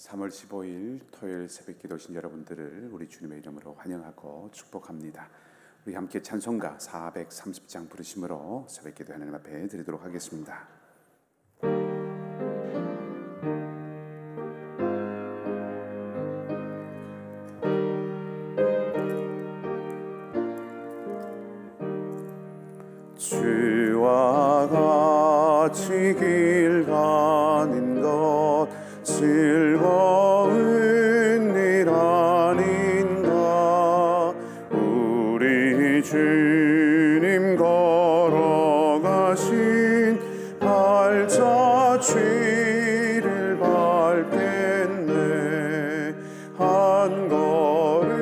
3월 15일 토요일 새벽 기도신 여러분들을 우리 주님의 이름으로 환영하고 축복합니다. 우리 함께 찬송가 430장 부르심으로 새벽 기도 하나님 앞에 드리도록 하겠습니다. 주와 같이 길 가는 것 즐거운 일 아닌가. 우리 주님 걸어가신 발자취를 밟겠네. 한 걸음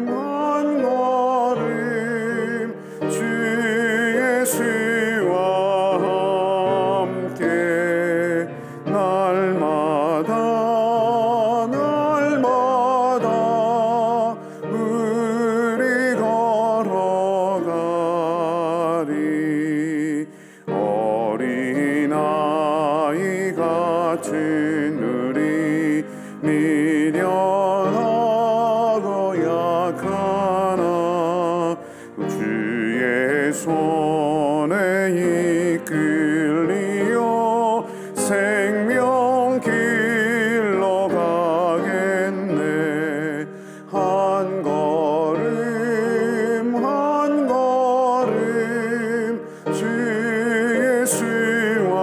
한 걸음 주 예수와 함께 날마다 우리 걸어가리. 어린아이 같은 우리 미련하고 약하나 주의 손에 이끌리어 생명 길로 가겠네. 한 걸음 한 걸음 주 예수와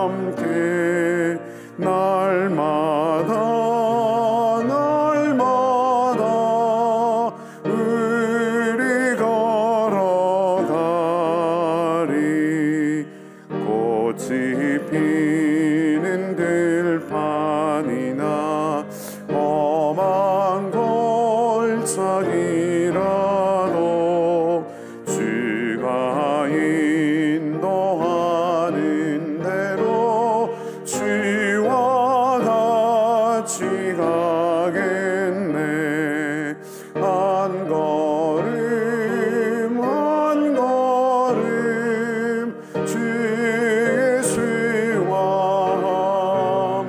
함께 날마다 우리 걸어가리. 꽃이 피는 들판이나 험한 골짜기라도 주가 인도하는 대로 주와 같이 가겠네. 한 걸음 한 걸음 주 예수와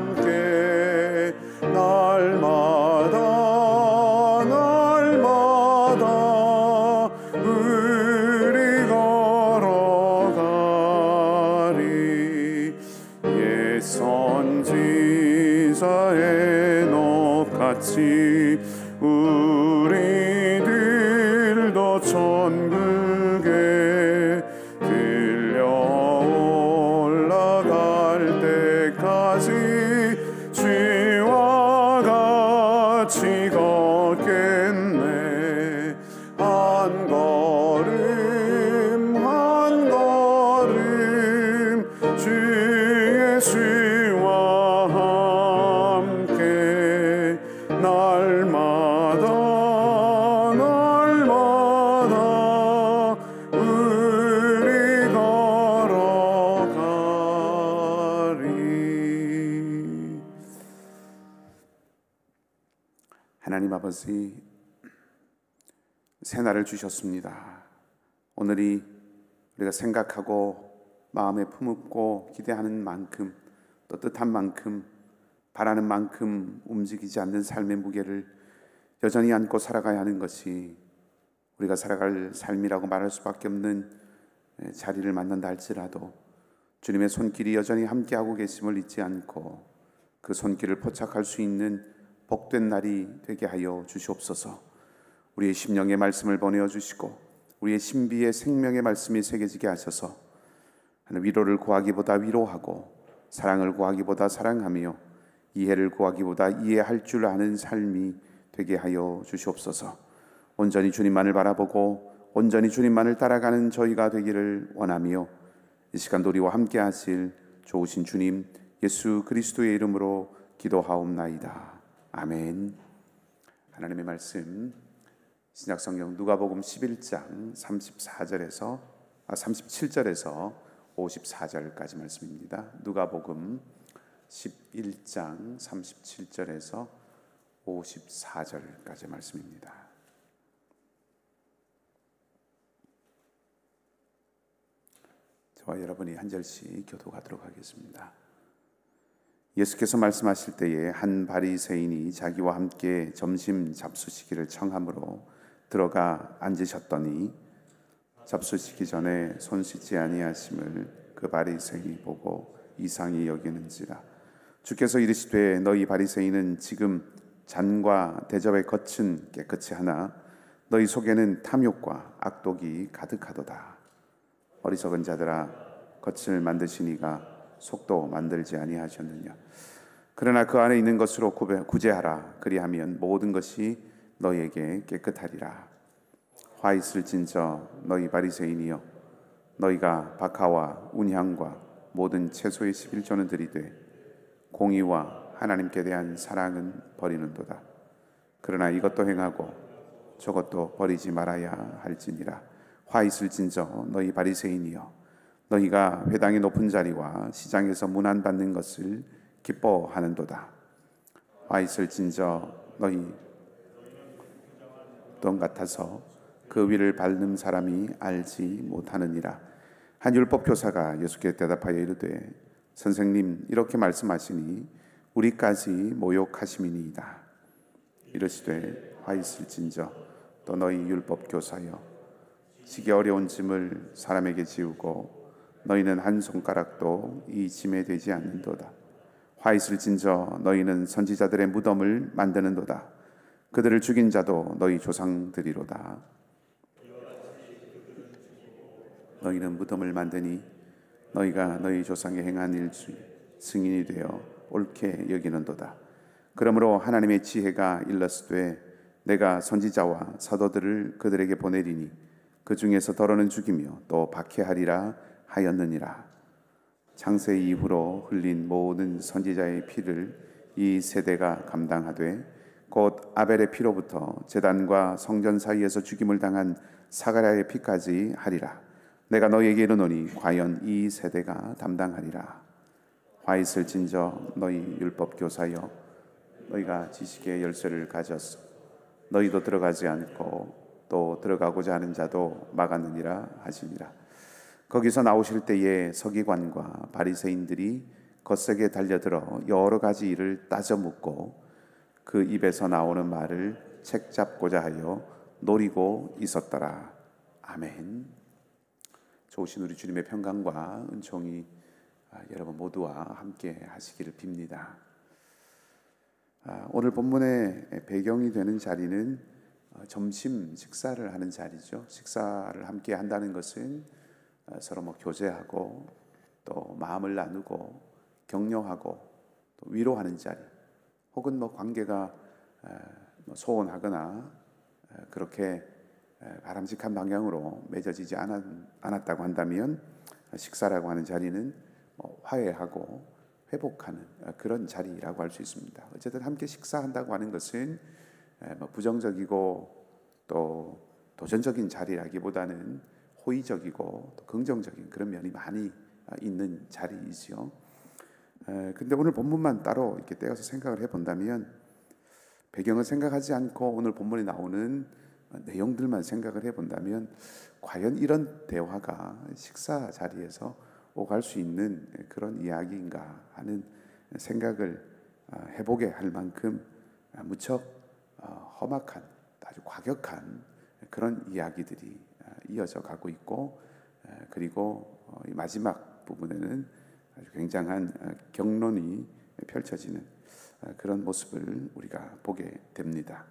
함께 날마다 우리 걸어가리. 옛 선지자의 녹같이 우리들도 천국에 들려 올라갈 때까지 주와 같이 걷겠네. 한 걸음 한 걸음 주 예수와 함께 날마다 우리 걸어가리. 하나님 아버지, 새날을 주셨습니다. 오늘이 우리가 생각하고 마음에 품고 기대하는 만큼, 또 뜻한 만큼, 바라는 만큼 움직이지 않는 삶의 무게를 여전히 안고 살아가야 하는 것이 우리가 살아갈 삶이라고 말할 수밖에 없는 자리를 만난다 할지라도 주님의 손길이 여전히 함께하고 계심을 잊지 않고 그 손길을 포착할 수 있는 복된 날이 되게 하여 주시옵소서. 우리의 심령의 말씀을 보내어 주시고 우리의 신비의 생명의 말씀이 새겨지게 하셔서 위로를 구하기보다 위로하고 사랑을 구하기보다 사랑하며 이해를 구하기보다 이해할 줄 아는 삶이 되게 하여 주시옵소서. 온전히 주님만을 바라보고 온전히 주님만을 따라가는 저희가 되기를 원하며 이 시간도 우리와 함께 하실 좋으신 주님 예수 그리스도의 이름으로 기도하옵나이다. 아멘. 하나님의 말씀 신약성경 누가복음 11장 37절에서 54절까지 말씀입니다. 누가복음 11장 37절에서 54절까지 말씀입니다. 저와 여러분이 한 절씩 교독하도록 하겠습니다. 예수께서 말씀하실 때에 한 바리새인이 자기와 함께 점심 잡수시기를 청함으로 들어가 앉으셨더니 잡수시기 전에 손 씻지 아니하심을 그 바리새인이 보고 이상히 여기는지라. 주께서 이르시되 너희 바리새인은 지금 잔과 대접의 겉은 깨끗이 하나 너희 속에는 탐욕과 악독이 가득하도다. 어리석은 자들아, 겉을 만드시니가 속도 만들지 아니하셨느냐. 그러나 그 안에 있는 것으로 구제하라. 그리하면 모든 것이 너희에게 깨끗하리라. 화 있을진저 너희 바리새인이여, 너희가 박하와 운향과 모든 채소의 11조는 드리되 공의와 하나님께 대한 사랑은 버리는도다. 그러나 이것도 행하고 저것도 버리지 말아야 할지니라. 화 있을진저 너희 바리새인이여, 너희가 회당의 높은 자리와 시장에서 문안받는 것을 기뻐하는도다. 화 있을진저 너희 돈 같아서 그 위를 밟는 사람이 알지 못하느니라. 한 율법 교사가 예수께 대답하여 이르되 선생님, 이렇게 말씀하시니 우리까지 모욕하심이니이다. 이르시되 화 있을진저 또 너희 율법 교사여, 지기 어려운 짐을 사람에게 지우고 너희는 한 손가락도 이 짐에 되지 않는도다. 화 있을진저 너희는 선지자들의 무덤을 만드는도다. 그들을 죽인 자도 너희 조상들이로다. 너희는 무덤을 만드니 너희가 너희 조상의 행한 일 승인이 되어 옳게 여기는도다. 그러므로 하나님의 지혜가 일렀으되 내가 선지자와 사도들을 그들에게 보내리니 그 중에서 더러는 죽이며 또 박해하리라 하였느니라. 창세 이후로 흘린 모든 선지자의 피를 이 세대가 감당하되 곧 아벨의 피로부터 제단과 성전 사이에서 죽임을 당한 사가랴의 피까지 하리라. 내가 너희에게 이르노니 과연 이 세대가 담당하리라. 화 있을진저 너희 율법 교사여, 너희가 지식의 열쇠를 가졌어 너희도 들어가지 않고 또 들어가고자 하는 자도 막았느니라 하시니라. 거기서 나오실 때에 서기관과 바리새인들이 거세게 달려들어 여러 가지 일을 따져 묻고 그 입에서 나오는 말을 책잡고자 하여 노리고 있었더라. 아멘. 좋으신 우리 주님의 평강과 은총이 여러분 모두와 함께 하시기를 빕니다. 오늘 본문의 배경이 되는 자리는 점심 식사를 하는 자리죠. 식사를 함께 한다는 것은 서로 교제하고 또 마음을 나누고 격려하고 또 위로하는 자리, 혹은 관계가 소원하거나 그렇게 바람직한 방향으로 맺어지지 않았다고 한다면 식사라고 하는 자리는 화해하고 회복하는 그런 자리라고 할 수 있습니다. 어쨌든 함께 식사한다고 하는 것은 부정적이고 또 도전적인 자리라기보다는 호의적이고 또 긍정적인 그런 면이 많이 있는 자리이지요. 근데 오늘 본문만 따로 이렇게 떼어서 생각을 해본다면, 배경을 생각하지 않고 오늘 본문에 나오는 내용들만 생각을 해본다면 과연 이런 대화가 식사 자리에서 오갈 수 있는 그런 이야기인가 하는 생각을 해보게 할 만큼 무척 험악한, 아주 과격한 그런 이야기들이 이어져 가고 있고, 그리고 이 마지막 부분에는 아주 굉장한 격론이 펼쳐지는 그런 모습을 우리가 보게 됩니다.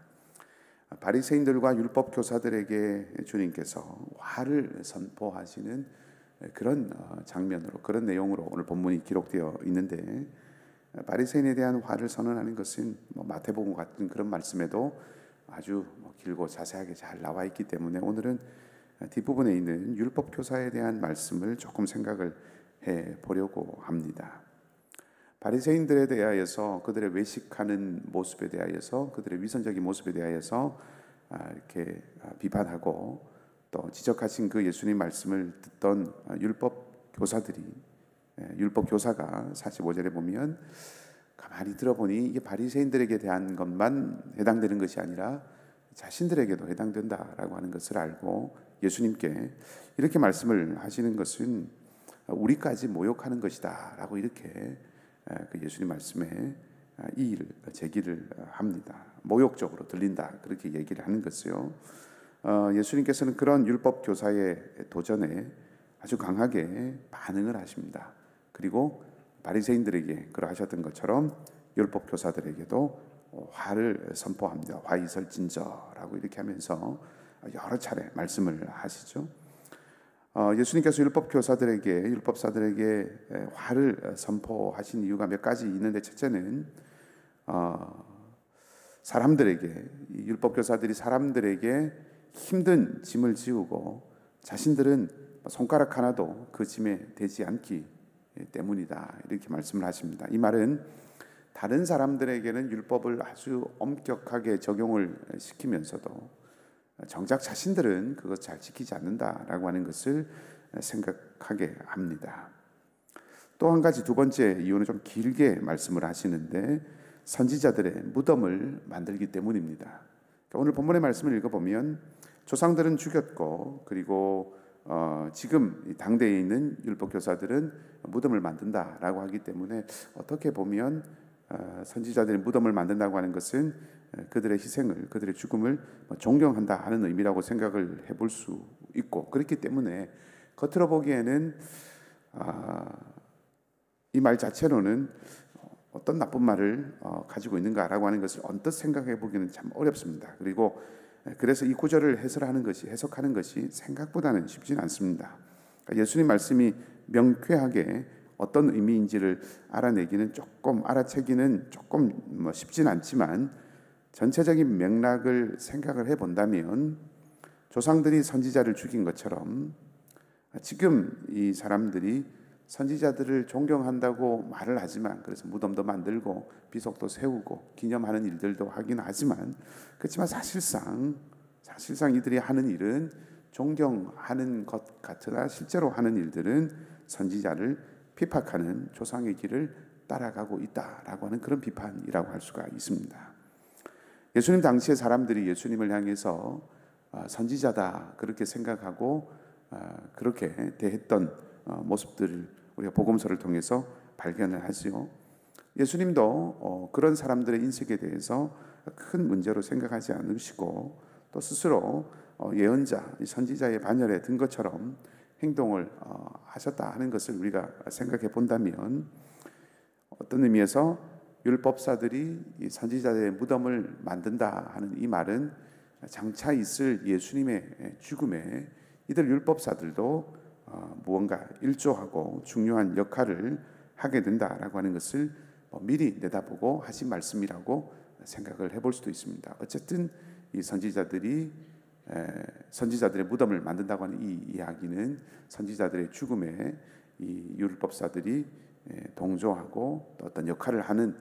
바리새인들과 율법 교사들에게 주님께서 화를 선포하시는 그런 장면으로, 그런 내용으로 오늘 본문이 기록되어 있는데, 바리새인에 대한 화를 선언하는 것은 마태복음 같은 그런 말씀에도 아주 길고 자세하게 잘 나와 있기 때문에 오늘은 뒷부분에 있는 율법 교사에 대한 말씀을 조금 생각을 해 보려고 합니다. 바리새인들에 대하여서, 그들의 외식하는 모습에 대하여서, 그들의 위선적인 모습에 대하여서 이렇게 비판하고 또 지적하신 그 예수님 말씀을 듣던 율법 교사들이, 율법 교사가 45절에 보면 가만히 들어보니 이게 바리새인들에게 대한 것만 해당되는 것이 아니라 자신들에게도 해당된다라고 하는 것을 알고 예수님께 이렇게 말씀을 하시는 것은 우리까지 모욕하는 것이다 라고 이렇게 그 예수님 말씀에 이의를 제기를 합니다. 모욕적으로 들린다 그렇게 얘기를 하는 것이요. 예수님께서는 그런 율법 교사의 도전에 아주 강하게 반응을 하십니다. 그리고 바리새인들에게 그러하셨던 것처럼 율법 교사들에게도 화를 선포합니다. 화이설진저라고 이렇게 하면서 여러 차례 말씀을 하시죠. 예수님께서 율법사들에게 화를 선포하신 이유가 몇 가지 있는데, 첫째는 사람들에게, 율법교사들이 사람들에게 힘든 짐을 지우고 자신들은 손가락 하나도 그 짐에 대지 않기 때문이다 이렇게 말씀을 하십니다. 이 말은 다른 사람들에게는 율법을 아주 엄격하게 적용을 시키면서도 정작 자신들은 그것 잘 지키지 않는다라고 하는 것을 생각하게 합니다. 또 한 가지, 두 번째 이유는 좀 길게 말씀을 하시는데, 선지자들의 무덤을 만들기 때문입니다. 그러니까 오늘 본문의 말씀을 읽어보면 조상들은 죽였고, 그리고 지금 당대에 있는 율법교사들은 무덤을 만든다라고 하기 때문에, 어떻게 보면 선지자들의 무덤을 만든다고 하는 것은 그들의 희생을, 그들의 죽음을 존경한다 하는 의미라고 생각을 해볼 수 있고, 그렇기 때문에 겉으로 보기에는 이 말 자체로는 어떤 나쁜 말을 가지고 있는가라고 하는 것을 언뜻 생각해 보기는 참 어렵습니다. 그리고 그래서 이 구절을 해석하는 것이 생각보다는 쉽지는 않습니다. 예수님 말씀이 명쾌하게 어떤 의미인지를 알아채기는 조금 쉽지는 않지만, 전체적인 맥락을 생각을 해본다면 조상들이 선지자를 죽인 것처럼 지금 이 사람들이 선지자들을 존경한다고 말을 하지만, 그래서 무덤도 만들고 비석도 세우고 기념하는 일들도 하긴 하지만, 그렇지만 사실상 이들이 하는 일은 존경하는 것 같으나 실제로 하는 일들은 선지자를 핍박하는 조상의 길을 따라가고 있다라고 하는 그런 비판이라고 할 수가 있습니다. 예수님 당시의 사람들이 예수님을 향해서 선지자다 그렇게 생각하고 그렇게 대했던 모습들을 우리가 복음서를 통해서 발견을 하지요. 예수님도 그런 사람들의 인식에 대해서 큰 문제로 생각하지 않으시고, 또 스스로 예언자, 선지자의 반열에 든 것처럼 행동을 하셨다 하는 것을 우리가 생각해 본다면, 어떤 의미에서 율법사들이 이 선지자의 무덤을 만든다 하는 이 말은 장차 있을 예수님의 죽음에 이들 율법사들도 무언가 일조하고 중요한 역할을 하게 된다라고 하는 것을 미리 내다보고 하신 말씀이라고 생각을 해볼 수도 있습니다. 어쨌든 이 선지자들의 무덤을 만든다고 하는 이 이야기는 선지자들의 죽음에 이 율법사들이 동조하고 또 어떤 역할을 하는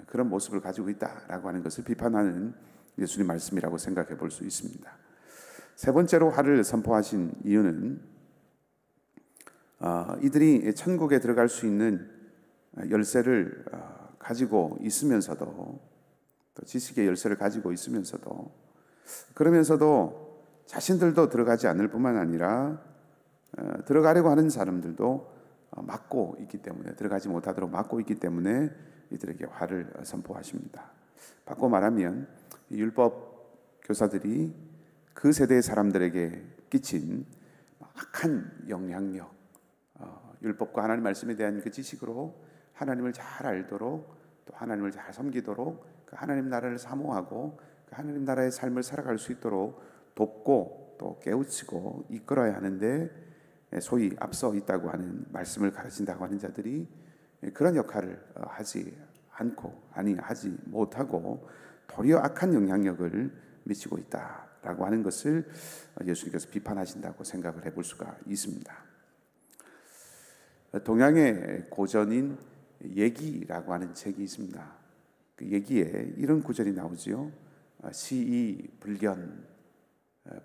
그런 모습을 가지고 있다라고 하는 것을 비판하는 예수님 말씀이라고 생각해 볼 수 있습니다. 세 번째로 화를 선포하신 이유는 이들이 천국에 들어갈 수 있는 열쇠를 가지고 있으면서도, 또 지식의 열쇠를 가지고 있으면서도, 그러면서도 자신들도 들어가지 않을 뿐만 아니라 들어가려고 하는 사람들도 막고 있기 때문에, 들어가지 못하도록 막고 있기 때문에 이들에게 화를 선포하십니다. 바꿔 말하면 율법 교사들이 그 세대의 사람들에게 끼친 악한 영향력, 율법과 하나님 말씀에 대한 그 지식으로 하나님을 잘 알도록, 또 하나님을 잘 섬기도록, 그 하나님 나라를 사모하고 그 하나님 나라의 삶을 살아갈 수 있도록 돕고 또 깨우치고 이끌어야 하는데, 소위 앞서 있다고 하는, 말씀을 가르친다고 하는 자들이 그런 역할을 하지 못하고 도리어 악한 영향력을 미치고 있다라고 하는 것을 예수님께서 비판하신다고 생각을 해볼 수가 있습니다. 동양의 고전인 예기라고 하는 책이 있습니다. 그 예기에 이런 구절이 나오지요. 시이 불견,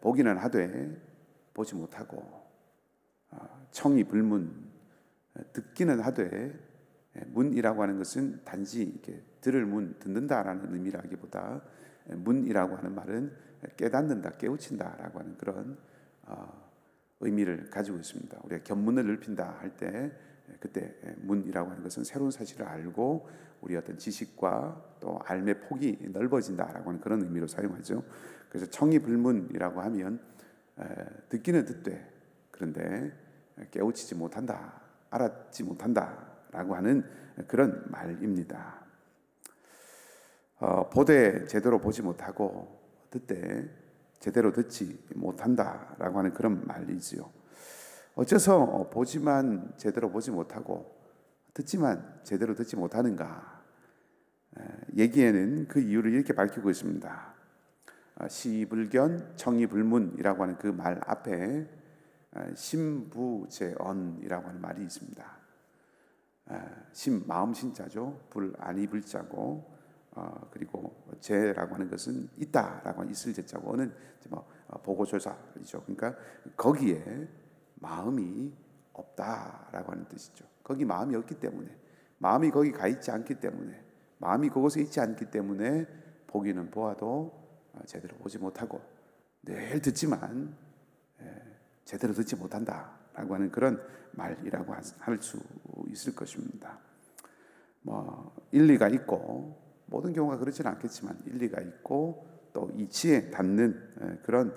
보기는 하되 보지 못하고, 청이 불문, 듣기는 하되, 문이라고 하는 것은 단지 이렇게 들을 문, 듣는다라는 의미라기보다 문이라고 하는 말은 깨닫는다, 깨우친다라고 하는 그런 의미를 가지고 있습니다. 우리가 견문을 넓힌다 할 때 그때 문이라고 하는 것은 새로운 사실을 알고 우리 어떤 지식과 또 삶의 폭이 넓어진다라고 하는 그런 의미로 사용하죠. 그래서 청이불문이라고 하면 듣기는 듣되 그런데 깨우치지 못한다, 알았지 못한다라고 하는 그런 말입니다. 보되 제대로 보지 못하고 듣되 제대로 듣지 못한다라고 하는 그런 말이지요. 어째서 보지만 제대로 보지 못하고 듣지만 제대로 듣지 못하는가? 얘기에는 그 이유를 이렇게 밝히고 있습니다. 시불견 청이불문이라고 하는 그 말 앞에 심부재언이라고 하는 말이 있습니다. 심 마음 신자죠. 불 아니 불자고 그리고 재라고 하는 것은 있다라고 하는 있을 제자고 어는 보고조사이죠. 그러니까 거기에 마음이 없다라고 하는 뜻이죠. 거기 마음이 없기 때문에, 마음이 거기 가 있지 않기 때문에, 마음이 그곳에 있지 않기 때문에 보기는 보아도 제대로 보지 못하고 늘 듣지만 제대로 듣지 못한다라고 하는 그런 말이라고 할 수 있을 것입니다. 일리가 있고 모든 경우가 그렇지는 않겠지만 일리가 있고 또 이치에 닿는 그런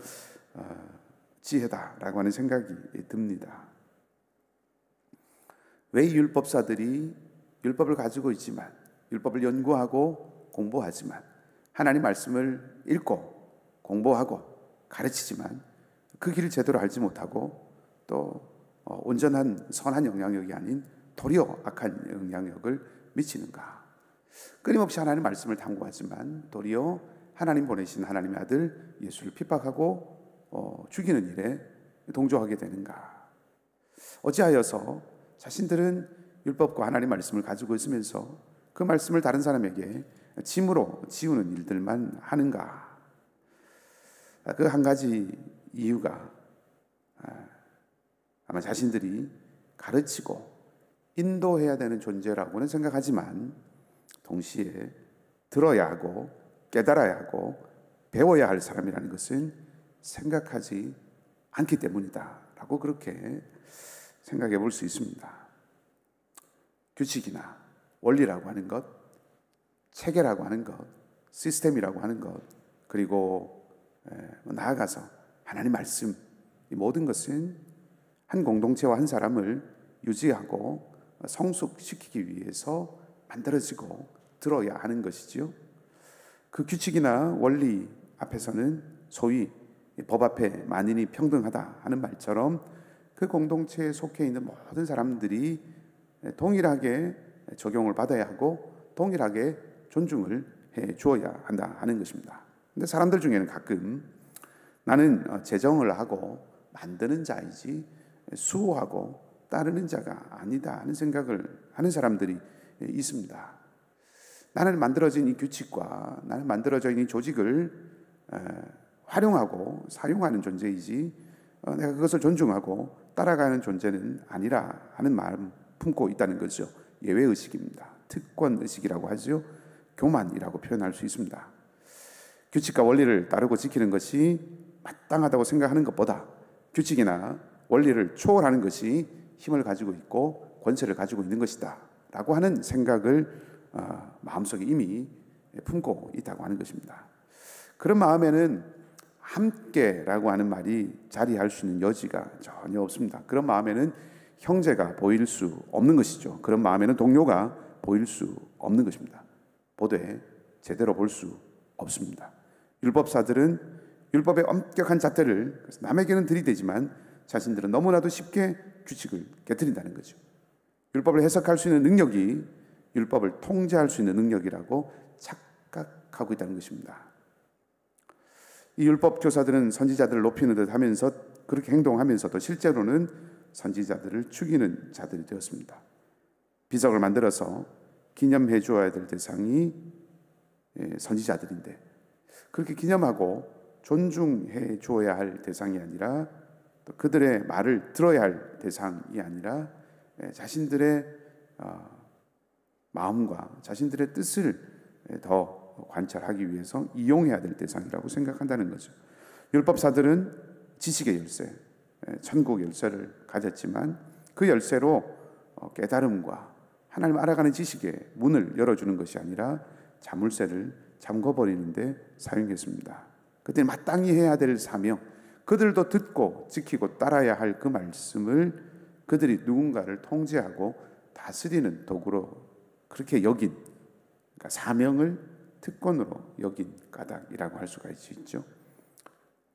지혜다라고 하는 생각이 듭니다. 왜 율법사들이 율법을 가지고 있지만 율법을 연구하고 공부하지만 하나님 말씀을 읽고 공부하고 가르치지만 그 길을 제대로 알지 못하고 또 온전한 선한 영향력이 아닌 도리어 악한 영향력을 미치는가? 끊임없이 하나님 말씀을 탐구하지만 도리어 하나님 보내신 하나님의 아들 예수를 핍박하고 죽이는 일에 동조하게 되는가? 어찌하여서 자신들은 율법과 하나님 말씀을 가지고 있으면서 그 말씀을 다른 사람에게 짐으로 지우는 일들만 하는가? 그 한 가지 이유가 아마 자신들이 가르치고 인도해야 되는 존재라고는 생각하지만 동시에 들어야 하고 깨달아야 하고 배워야 할 사람이라는 것은 생각하지 않기 때문이다 라고 그렇게 생각해 볼 수 있습니다. 규칙이나 원리라고 하는 것, 체계라고 하는 것, 시스템이라고 하는 것, 그리고 나아가서 하나님 말씀, 이 모든 것은 한 공동체와 한 사람을 유지하고 성숙시키기 위해서 만들어지고 들어야 하는 것이지요. 그 규칙이나 원리 앞에서는 소위 법 앞에 만인이 평등하다 하는 말처럼 그 공동체에 속해 있는 모든 사람들이 동일하게 적용을 받아야 하고 동일하게 존중을 해 주어야 한다 하는 것입니다. 근데 사람들 중에는 가끔 나는 제정을 하고 만드는 자이지 수호하고 따르는 자가 아니다 하는 생각을 하는 사람들이 있습니다. 나는 만들어진 이 규칙과 나는 만들어진 이 조직을 활용하고 사용하는 존재이지 내가 그것을 존중하고 따라가는 존재는 아니라 하는 마음 품고 있다는 거죠. 예외의식입니다. 특권의식이라고 하죠. 교만이라고 표현할 수 있습니다. 규칙과 원리를 따르고 지키는 것이 마땅하다고 생각하는 것보다 규칙이나 원리를 초월하는 것이 힘을 가지고 있고 권세를 가지고 있는 것이다 라고 하는 생각을 마음속에 이미 품고 있다고 하는 것입니다. 그런 마음에는 함께라고 하는 말이 자리할 수 있는 여지가 전혀 없습니다. 그런 마음에는 형제가 보일 수 없는 것이죠. 그런 마음에는 동료가 보일 수 없는 것입니다. 보되 제대로 볼 수 없습니다. 율법사들은 율법의 엄격한 잣대를 남에게는 들이대지만 자신들은 너무나도 쉽게 규칙을 깨뜨린다는 거죠. 율법을 해석할 수 있는 능력이 율법을 통제할 수 있는 능력이라고 착각하고 있다는 것입니다. 이 율법 교사들은 선지자들을 높이는 듯 하면서 그렇게 행동하면서도 실제로는 선지자들을 죽이는 자들이 되었습니다. 비석을 만들어서 기념해 주어야 될 대상이 선지자들인데 그렇게 기념하고 존중해 주어야 할 대상이 아니라 또 그들의 말을 들어야 할 대상이 아니라 자신들의 마음과 자신들의 뜻을 더 관찰하기 위해서 이용해야 될 대상이라고 생각한다는 거죠. 율법사들은 지식의 열쇠, 천국 열쇠를 가졌지만 그 열쇠로 깨달음과 하나님 알아가는 지식의 문을 열어주는 것이 아니라 자물쇠를 잠궈버리는 데 사용했습니다. 그때 마땅히 해야 될 사명, 그들도 듣고 지키고 따라야 할 그 말씀을 그들이 누군가를 통제하고 다스리는 도구로 그렇게 여긴, 그러니까 사명을 특권으로 여긴 까닭이라고 할 수가 있죠.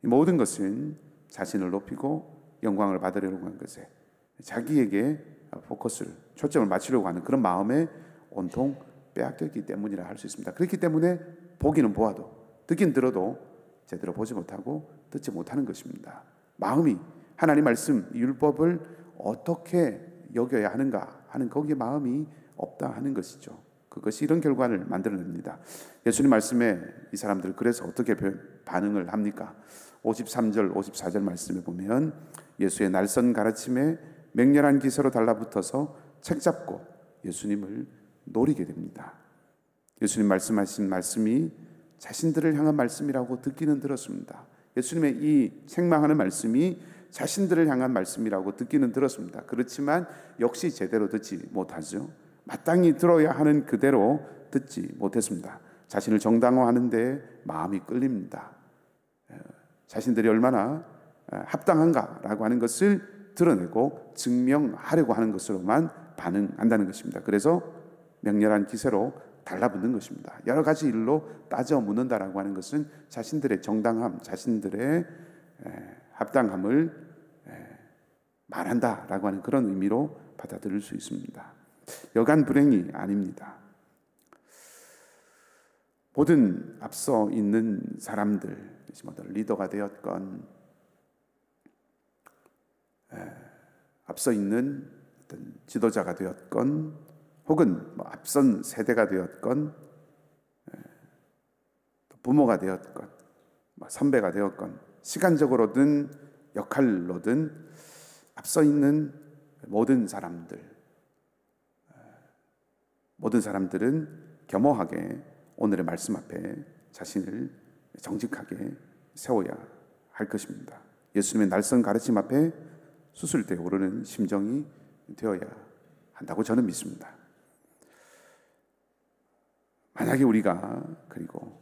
이 모든 것은 자신을 높이고 영광을 받으려고 하는 것에, 자기에게 포커스를, 초점을 맞추려고 하는 그런 마음에 온통 빼앗겼기 때문이라 할 수 있습니다. 그렇기 때문에 보기는 보아도 듣긴 들어도 제대로 보지 못하고 듣지 못하는 것입니다. 마음이 하나님 말씀 율법을 어떻게 여겨야 하는가 하는 거기에 마음이 없다 하는 것이죠. 그것이 이런 결과를 만들어냅니다. 예수님 말씀에 이 사람들 그래서 어떻게 반응을 합니까? 53절 54절 말씀에 보면 예수의 날선 가르침에 맹렬한 기세로 달라붙어서 책잡고 예수님을 노리게 됩니다. 예수님 말씀하신 말씀이 자신들을 향한 말씀이라고 듣기는 들었습니다. 예수님의 이 책망하는 말씀이 자신들을 향한 말씀이라고 듣기는 들었습니다. 그렇지만 역시 제대로 듣지 못하죠. 마땅히 들어야 하는 그대로 듣지 못했습니다. 자신을 정당화하는 데 마음이 끌립니다. 자신들이 얼마나 합당한가라고 하는 것을 드러내고 증명하려고 하는 것으로만 반응한다는 것입니다. 그래서 맹렬한 기세로 달라붙는 것입니다. 여러 가지 일로 따져 묻는다라고 하는 것은 자신들의 정당함, 자신들의 합당함을 말한다라고 하는 그런 의미로 받아들일 수 있습니다. 여간 불행이 아닙니다. 모든 앞서 있는 사람들, 리더가 되었건 앞서 있는 어떤 지도자가 되었건 혹은 앞선 세대가 되었건 부모가 되었건 선배가 되었건 시간적으로든 역할로든 앞서 있는 모든 사람들은 겸허하게 오늘의 말씀 앞에 자신을 정직하게 세워야 할 것입니다. 예수님의 날선 가르침 앞에 수술대에 오르는 심정이 되어야 한다고 저는 믿습니다. 만약에 우리가 그리고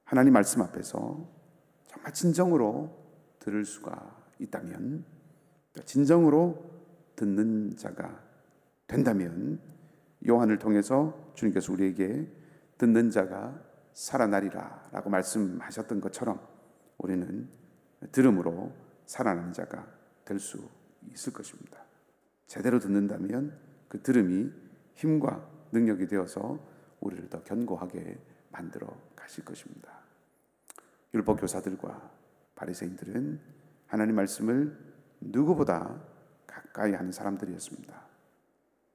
하나님 말씀 앞에서 정말 진정으로 들을 수가 있다면, 진정으로 듣는 자가 된다면 요한을 통해서 주님께서 우리에게 듣는 자가 살아나리라 라고 말씀하셨던 것처럼 우리는 들음으로 살아나는 자가 될 수 있을 것입니다. 제대로 듣는다면 그 들음이 힘과 능력이 되어서 우리를 더 견고하게 만들어 가실 것입니다. 율법 교사들과 바리새인들은 하나님 말씀을 누구보다 가까이 하는 사람들이었습니다.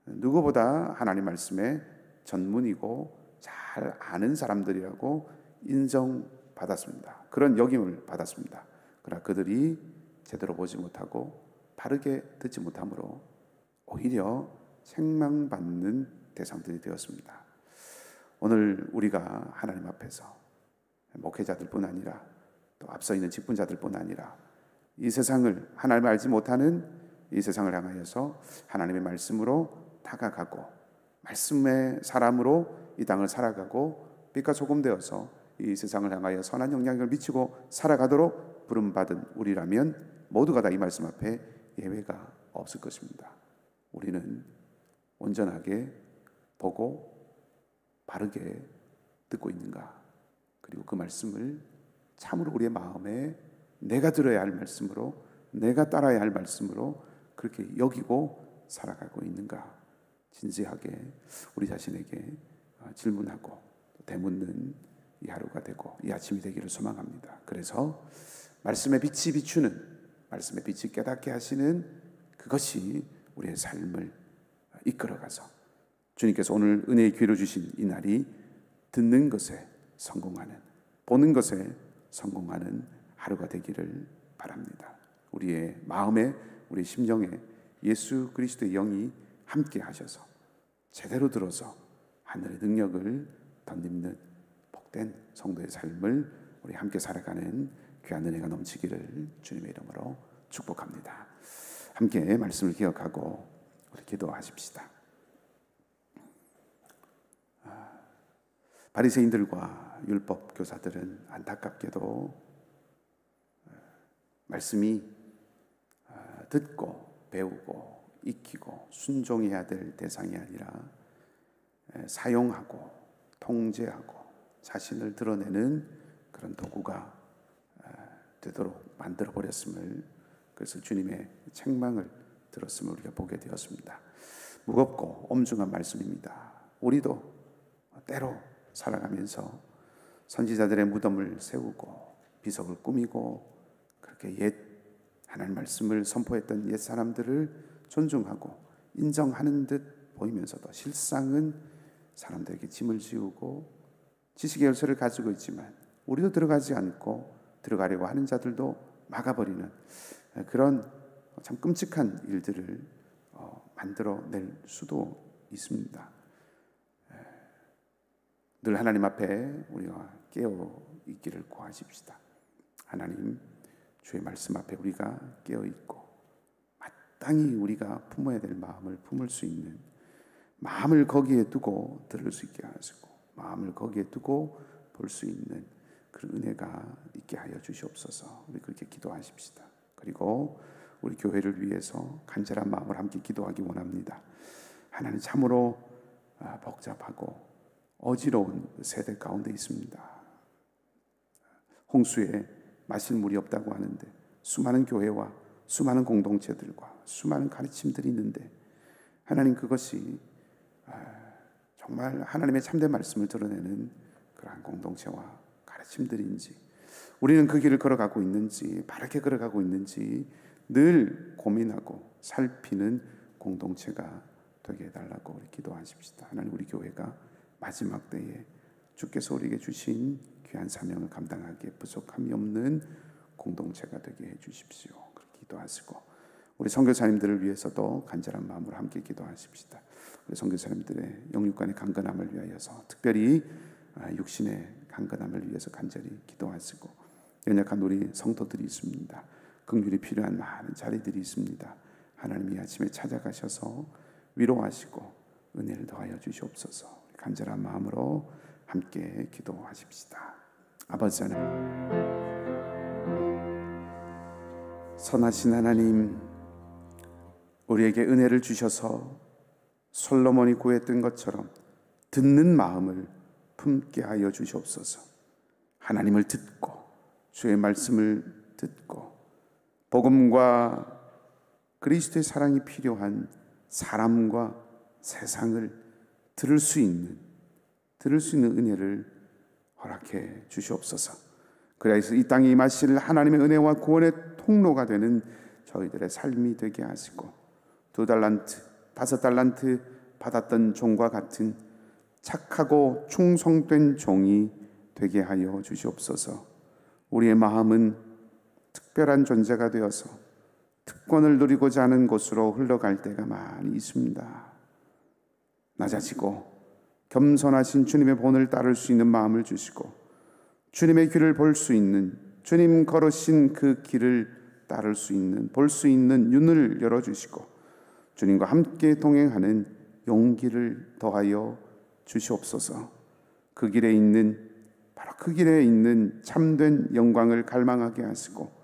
누구보다 하나님 말씀에 전문이고 잘 아는 사람들이라고 인정받았습니다. 그런 역임을 받았습니다. 그러나 그들이 제대로 보지 못하고 바르게 듣지 못함으로 오히려 책망받는 대상들이 되었습니다. 오늘 우리가 하나님 앞에서 목회자들뿐 아니라 또 앞서 있는 직분자들뿐 아니라 이 세상을, 하나님을 알지 못하는 이 세상을 향하여서 하나님의 말씀으로 다가가고 말씀의 사람으로 이 땅을 살아가고 빛과 소금 되어서 이 세상을 향하여 선한 영향력을 미치고 살아가도록 부름받은 우리라면 모두가 다 이 말씀 앞에 예외가 없을 것입니다. 우리는 온전하게 보고 바르게 듣고 있는가? 그리고 그 말씀을 참으로 우리의 마음에 내가 들어야 할 말씀으로, 내가 따라야 할 말씀으로 그렇게 여기고 살아가고 있는가? 진지하게 우리 자신에게 질문하고 되묻는 이 하루가 되고 이 아침이 되기를 소망합니다. 그래서 말씀의 빛이 비추는, 말씀의 빛이 깨닫게 하시는 그것이 우리의 삶을 이끌어가서 주님께서 오늘 은혜의 기회를 주신 이 날이 듣는 것에 성공하는, 보는 것에 성공하는 하루가 되기를 바랍니다. 우리의 마음에, 우리의 심령에 예수 그리스도의 영이 함께 하셔서 제대로 들어서 하늘의 능력을 덧입는 복된 성도의 삶을 우리 함께 살아가는 귀한 은혜가 넘치기를 주님의 이름으로 축복합니다. 함께 말씀을 기억하고 우리 기도하십시다. 바리새인들과 율법 교사들은 안타깝게도 말씀이 듣고 배우고 익히고 순종해야 될 대상이 아니라 사용하고 통제하고 자신을 드러내는 그런 도구가 되도록 만들어 버렸음을, 그래서 주님의 책망을 들었음을 우리가 보게 되었습니다. 무겁고 엄중한 말씀입니다. 우리도 때로 살아가면서 선지자들의 무덤을 세우고 비석을 꾸미고 그렇게 옛 하나님 말씀을 선포했던 옛 사람들을 존중하고 인정하는 듯 보이면서도 실상은 사람들에게 짐을 지우고 지식의 열쇠를 가지고 있지만 우리도 들어가지 않고 들어가려고 하는 자들도 막아버리는 그런 참 끔찍한 일들을 만들어낼 수도 있습니다. 늘 하나님 앞에 우리가 깨어 있기를 구하십시다. 하나님, 주의 말씀 앞에 우리가 깨어 있고 마땅히 우리가 품어야 될 마음을 품을 수 있는, 마음을 거기에 두고 들을 수 있게 하시고 마음을 거기에 두고 볼 수 있는 그런 은혜가 있게 하여 주시옵소서. 우리 그렇게 기도하십시다. 그리고 우리 교회를 위해서 간절한 마음을 함께 기도하기 원합니다. 하나님, 참으로 복잡하고 어지러운 세대 가운데 있습니다. 홍수에 마실 물이 없다고 하는데 수많은 교회와 수많은 공동체들과 수많은 가르침들이 있는데 하나님, 그것이 정말 하나님의 참된 말씀을 드러내는 그러한 공동체와 가르침들인지, 우리는 그 길을 걸어가고 있는지, 바르게 걸어가고 있는지 늘 고민하고 살피는 공동체가 되게 해달라고 우리 기도하십시다. 하나님, 우리 교회가 마지막 때에 주께서 우리에게 주신 귀한 사명을 감당하기에 부족함이 없는 공동체가 되게 해주십시오. 그렇게 기도하시고 우리 선교사님들을 위해서도 간절한 마음으로 함께 기도하십시다. 우리 선교사님들의 영육간의 강건함을 위하여서, 특별히 육신의 강건함을 위해서 간절히 기도하시고, 연약한 우리 성도들이 있습니다. 긍휼이 필요한 많은 자리들이 있습니다. 하나님이 아침에 찾아가셔서 위로하시고 은혜를 더하여 주시옵소서. 간절한 마음으로 함께 기도하십시다. 아버지 하나님, 선하신 하나님, 우리에게 은혜를 주셔서 솔로몬이 구했던 것처럼 듣는 마음을 품게 하여 주시옵소서. 하나님을 듣고 주의 말씀을 듣고 복음과 그리스도의 사랑이 필요한 사람과 세상을 들을 수 있는 은혜를 허락해 주시옵소서. 그래서 이 땅에 임하실 하나님의 은혜와 구원의 통로가 되는 저희들의 삶이 되게 하시고, 2달란트, 5달란트 받았던 종과 같은 착하고 충성된 종이 되게 하여 주시옵소서. 우리의 마음은 특별한 존재가 되어서 특권을 누리고자 하는 곳으로 흘러갈 때가 많이 있습니다. 낮아지고 겸손하신 주님의 본을 따를 수 있는 마음을 주시고, 주님의 길을 볼 수 있는, 주님 걸으신 그 길을 따를 수 있는, 볼 수 있는 눈을 열어주시고 주님과 함께 동행하는 용기를 더하여 주시옵소서. 그 길에 있는, 바로 그 길에 있는 참된 영광을 갈망하게 하시고,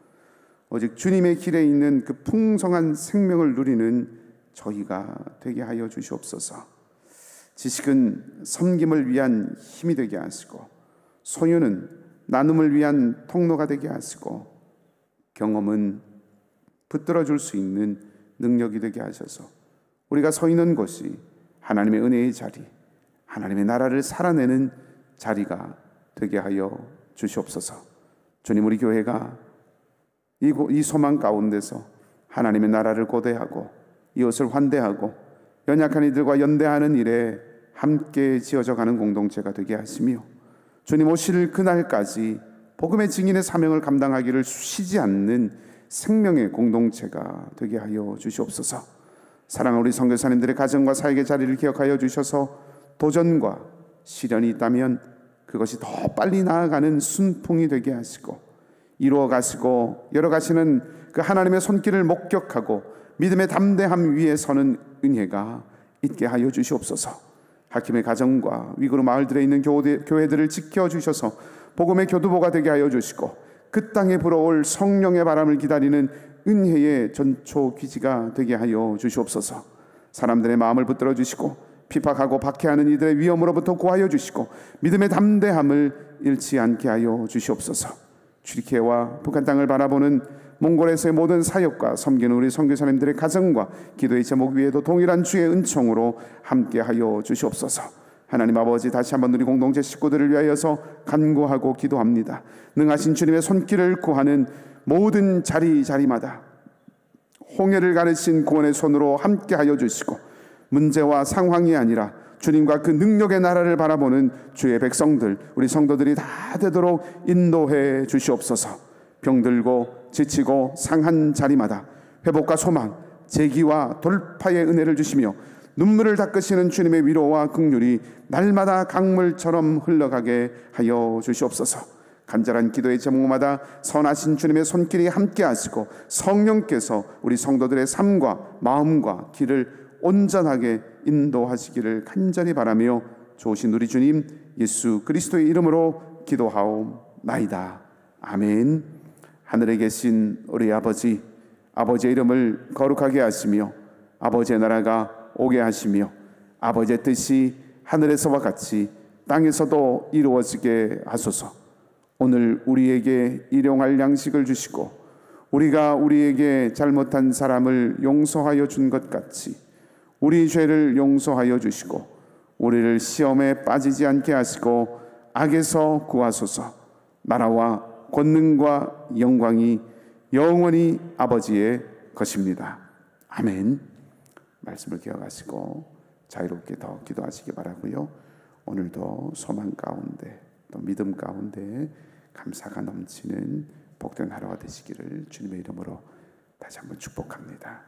오직 주님의 길에 있는 그 풍성한 생명을 누리는 저희가 되게 하여 주시옵소서. 지식은 섬김을 위한 힘이 되게 하시고, 소유는 나눔을 위한 통로가 되게 하시고, 경험은 붙들어 줄 수 있는 능력이 되게 하셔서 우리가 서 있는 곳이 하나님의 은혜의 자리, 하나님의 나라를 살아내는 자리가 되게 하여 주시옵소서. 주님, 우리 교회가 이 소망 가운데서 하나님의 나라를 고대하고 이웃을 환대하고 연약한 이들과 연대하는 일에 함께 지어져가는 공동체가 되게 하시며, 주님 오실 그날까지 복음의 증인의 사명을 감당하기를 쉬지 않는 생명의 공동체가 되게 하여 주시옵소서. 사랑하는 우리 선교사님들의 가정과 사역의 자리를 기억하여 주셔서 도전과 시련이 있다면 그것이 더 빨리 나아가는 순풍이 되게 하시고, 이루어 가시고 열어가시는 그 하나님의 손길을 목격하고 믿음의 담대함 위에 서는 은혜가 있게 하여 주시옵소서. 하킴의 가정과 위구르 마을들에 있는 교회들을 지켜주셔서 복음의 교두보가 되게 하여 주시고 그 땅에 불어올 성령의 바람을 기다리는 은혜의 전초 기지가 되게 하여 주시옵소서. 사람들의 마음을 붙들어 주시고 핍박하고 박해하는 이들의 위험으로부터 구하여 주시고 믿음의 담대함을 잃지 않게 하여 주시옵소서. 튀르키예와 북한 땅을 바라보는 몽골에서의 모든 사역과 섬기는 우리 선교사님들의 가정과 기도의 제목 위에도 동일한 주의 은총으로 함께하여 주시옵소서. 하나님 아버지, 다시 한번 우리 공동체 식구들을 위하여서 간구하고 기도합니다. 능하신 주님의 손길을 구하는 모든 자리마다 홍해를 가르신 구원의 손으로 함께하여 주시고 문제와 상황이 아니라 주님과 그 능력의 나라를 바라보는 주의 백성들, 우리 성도들이 다 되도록 인도해 주시옵소서. 병들고 지치고 상한 자리마다 회복과 소망, 재기와 돌파의 은혜를 주시며 눈물을 닦으시는 주님의 위로와 긍휼이 날마다 강물처럼 흘러가게 하여 주시옵소서. 간절한 기도의 제목마다 선하신 주님의 손길이 함께 하시고 성령께서 우리 성도들의 삶과 마음과 길을 온전하게 인도하시기를 간절히 바라며 좋으신 우리 주님 예수 그리스도의 이름으로 기도하옵나이다. 아멘. 하늘에 계신 우리 아버지, 아버지의 이름을 거룩하게 하시며 아버지의 나라가 오게 하시며 아버지의 뜻이 하늘에서와 같이 땅에서도 이루어지게 하소서. 오늘 우리에게 일용할 양식을 주시고 우리가 우리에게 잘못한 사람을 용서하여 준 것 같이 우리 죄를 용서하여 주시고 우리를 시험에 빠지지 않게 하시고 악에서 구하소서. 나라와 권능과 영광이 영원히 아버지의 것입니다. 아멘. 말씀을 기억하시고 자유롭게 더 기도하시기 바라고요. 오늘도 소망 가운데 또 믿음 가운데 감사가 넘치는 복된 하루가 되시기를 주님의 이름으로 다시 한번 축복합니다.